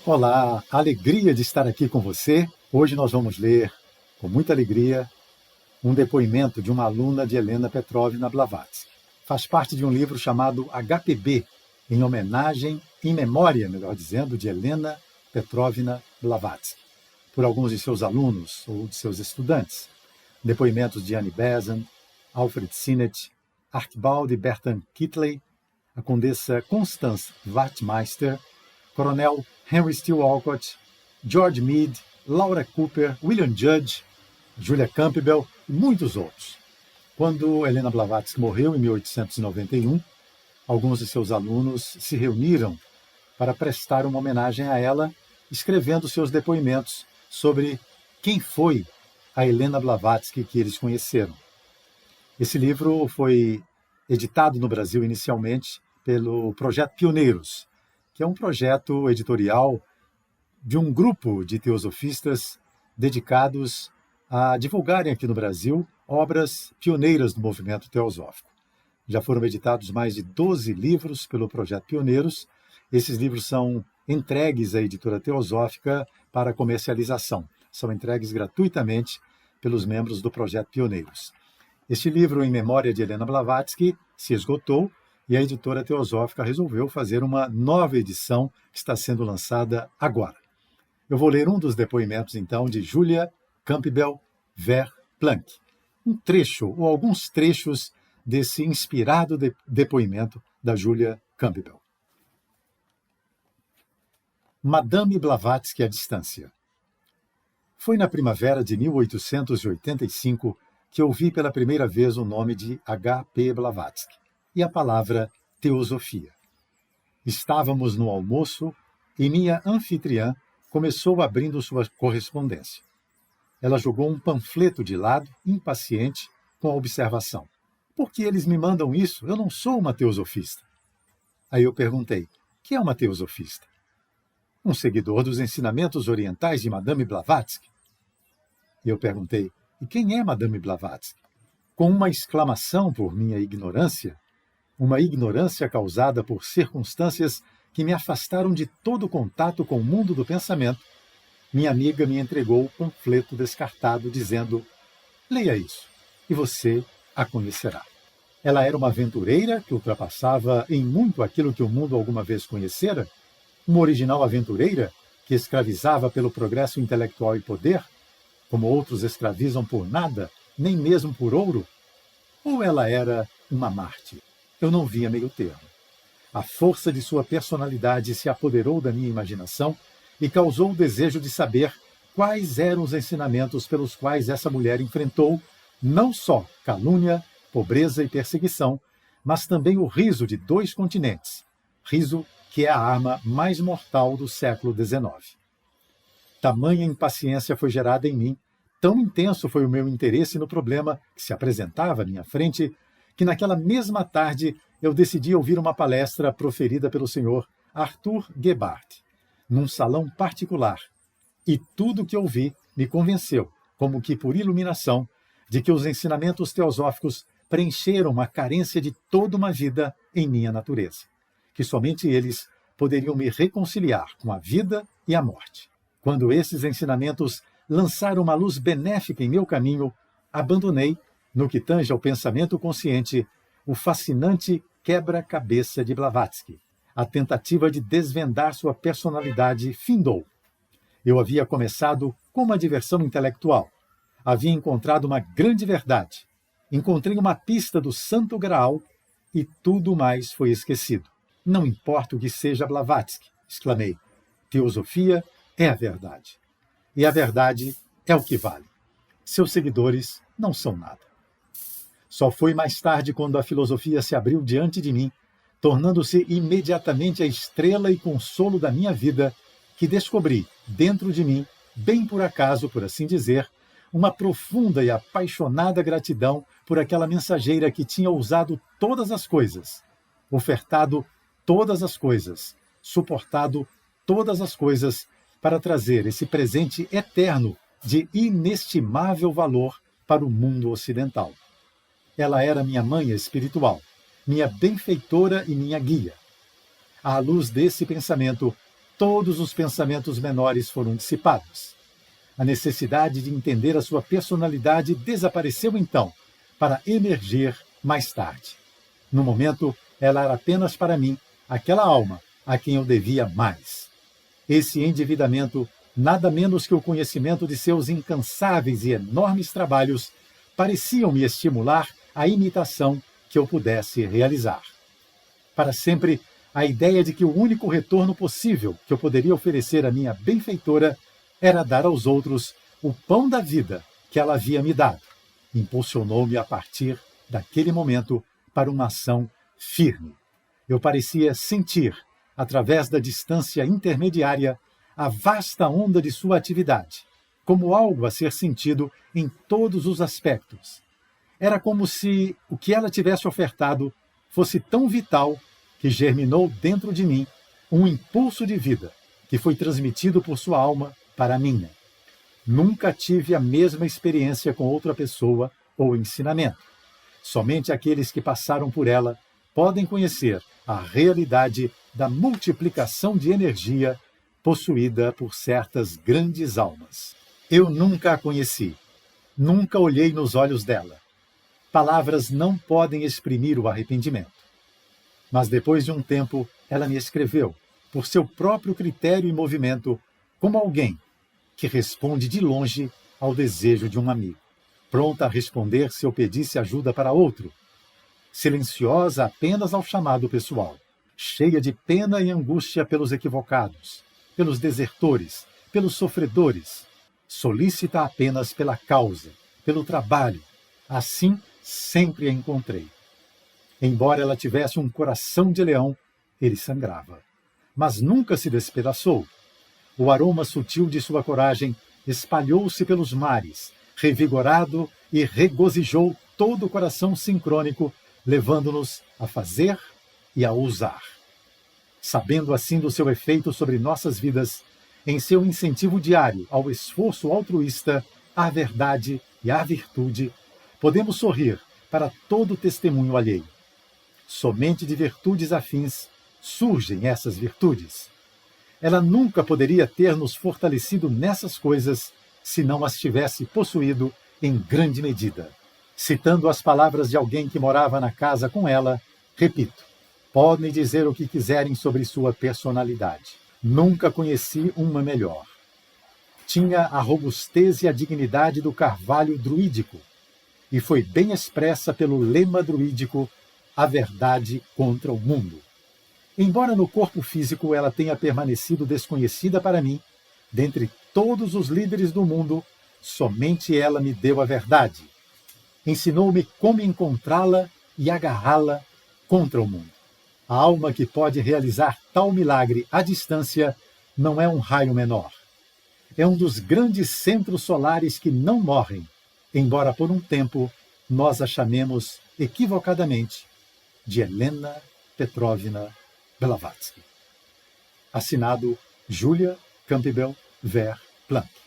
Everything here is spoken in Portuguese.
Olá, alegria de estar aqui com você. Hoje nós vamos ler, com muita alegria, um depoimento de uma aluna de Helena Petrovna Blavatsky. Faz parte de um livro chamado HPB, em memória, melhor dizendo, de Helena Petrovna Blavatsky, por alguns de seus alunos ou de seus estudantes. Depoimentos de Annie Besant, Alfred Sinnett, Archibald Bertrand Kitley, a condessa Constance Wachtmeister, Coronel Henry Steele Olcott, George Meade, Laura Cooper, William Judge, Julia Campbell e muitos outros. Quando Helena Blavatsky morreu em 1891, alguns de seus alunos se reuniram para prestar uma homenagem a ela, escrevendo seus depoimentos sobre quem foi a Helena Blavatsky que eles conheceram. Esse livro foi editado no Brasil inicialmente pelo Projeto Pioneiros, que é um projeto editorial de um grupo de teosofistas dedicados a divulgarem aqui no Brasil obras pioneiras do movimento teosófico. Já foram editados mais de 12 livros pelo Projeto Pioneiros. Esses livros são entregues à editora teosófica para comercialização. São entregues gratuitamente pelos membros do Projeto Pioneiros. Este livro, em memória de Helena Blavatsky, se esgotou e a editora teosófica resolveu fazer uma nova edição que está sendo lançada agora. Eu vou ler um dos depoimentos, então, de Julia Campbell Verplanck. Um trecho, ou alguns trechos, desse inspirado depoimento da Julia Campbell. Madame Blavatsky à distância. Foi na primavera de 1885 que ouvi pela primeira vez o nome de H.P. Blavatsky e a palavra teosofia. Estávamos no almoço e minha anfitriã começou abrindo sua correspondência. Ela jogou um panfleto de lado, impaciente, com a observação: por que eles me mandam isso? Eu não sou uma teosofista. Aí eu perguntei: que é uma teosofista? Um seguidor dos ensinamentos orientais de Madame Blavatsky. E eu perguntei: e quem é Madame Blavatsky? Com uma exclamação por minha ignorância, uma ignorância causada por circunstâncias que me afastaram de todo contato com o mundo do pensamento, minha amiga me entregou o panfleto descartado, dizendo: leia isso, e você a conhecerá. Ela era uma aventureira que ultrapassava em muito aquilo que o mundo alguma vez conhecera, uma original aventureira que escravizava pelo progresso intelectual e poder, como outros escravizam por nada, nem mesmo por ouro? Ou ela era uma mártir? Eu não via meio termo. A força de sua personalidade se apoderou da minha imaginação e causou o desejo de saber quais eram os ensinamentos pelos quais essa mulher enfrentou não só calúnia, pobreza e perseguição, mas também o riso de 2 continentes, riso que é a arma mais mortal do século XIX. Tamanha impaciência foi gerada em mim, tão intenso foi o meu interesse no problema que se apresentava à minha frente, que naquela mesma tarde eu decidi ouvir uma palestra proferida pelo senhor Arthur Gebhardt, num salão particular, e tudo o que ouvi me convenceu, como que por iluminação, de que os ensinamentos teosóficos preencheram uma carência de toda uma vida em minha natureza, que somente eles poderiam me reconciliar com a vida e a morte. Quando esses ensinamentos lançaram uma luz benéfica em meu caminho, abandonei, no que tange ao pensamento consciente, o fascinante quebra-cabeça de Blavatsky. A tentativa de desvendar sua personalidade findou. Eu havia começado com uma diversão intelectual. Havia encontrado uma grande verdade. Encontrei uma pista do Santo Graal e tudo mais foi esquecido. Não importa o que seja Blavatsky, exclamei. Teosofia é a verdade. E a verdade é o que vale. Seus seguidores não são nada. Só foi mais tarde, quando a filosofia se abriu diante de mim, tornando-se imediatamente a estrela e consolo da minha vida, que descobri, dentro de mim, bem por acaso, por assim dizer, uma profunda e apaixonada gratidão por aquela mensageira que tinha ousado todas as coisas, ofertado todas as coisas, suportado todas as coisas, para trazer esse presente eterno de inestimável valor para o mundo ocidental. Ela era minha mãe espiritual, minha benfeitora e minha guia. À luz desse pensamento, todos os pensamentos menores foram dissipados. A necessidade de entender a sua personalidade desapareceu então, para emergir mais tarde. No momento, ela era apenas para mim aquela alma a quem eu devia mais. Esse endividamento, nada menos que o conhecimento de seus incansáveis e enormes trabalhos, pareciam me estimular a imitação que eu pudesse realizar. Para sempre, a ideia de que o único retorno possível que eu poderia oferecer à minha benfeitora era dar aos outros o pão da vida que ela havia me dado, impulsionou-me a partir daquele momento para uma ação firme. Eu parecia sentir, através da distância intermediária, a vasta onda de sua atividade, como algo a ser sentido em todos os aspectos. Era como se o que ela tivesse ofertado fosse tão vital que germinou dentro de mim um impulso de vida que foi transmitido por sua alma para a minha. Nunca tive a mesma experiência com outra pessoa ou ensinamento. Somente aqueles que passaram por ela podem conhecer a realidade da multiplicação de energia possuída por certas grandes almas. Eu nunca a conheci. Nunca olhei nos olhos dela. Palavras não podem exprimir o arrependimento. Mas depois de um tempo, ela me escreveu, por seu próprio critério e movimento, como alguém que responde de longe ao desejo de um amigo, pronta a responder se eu pedisse ajuda para outro, silenciosa apenas ao chamado pessoal, cheia de pena e angústia pelos equivocados, pelos desertores, pelos sofredores, solícita apenas pela causa, pelo trabalho. Assim sempre a encontrei. Embora ela tivesse um coração de leão, ele sangrava, mas nunca se despedaçou. O aroma sutil de sua coragem espalhou-se pelos mares, revigorado e regozijou todo o coração sincrônico, levando-nos a fazer e a ousar. Sabendo assim do seu efeito sobre nossas vidas, em seu incentivo diário ao esforço altruísta, à verdade e à virtude, podemos sorrir para todo testemunho alheio. Somente de virtudes afins surgem essas virtudes. Ela nunca poderia ter nos fortalecido nessas coisas se não as tivesse possuído em grande medida. Citando as palavras de alguém que morava na casa com ela, repito, podem dizer o que quiserem sobre sua personalidade. Nunca conheci uma melhor. Tinha a robustez e a dignidade do carvalho druídico, e foi bem expressa pelo lema druídico, a verdade contra o mundo. Embora no corpo físico ela tenha permanecido desconhecida para mim, dentre todos os líderes do mundo, somente ela me deu a verdade. Ensinou-me como encontrá-la e agarrá-la contra o mundo. A alma que pode realizar tal milagre à distância não é um raio menor. É um dos grandes centros solares que não morrem, embora por um tempo nós a chamemos equivocadamente de Helena Petrovna Blavatsky. Assinado Julia Campbell Ver Planck.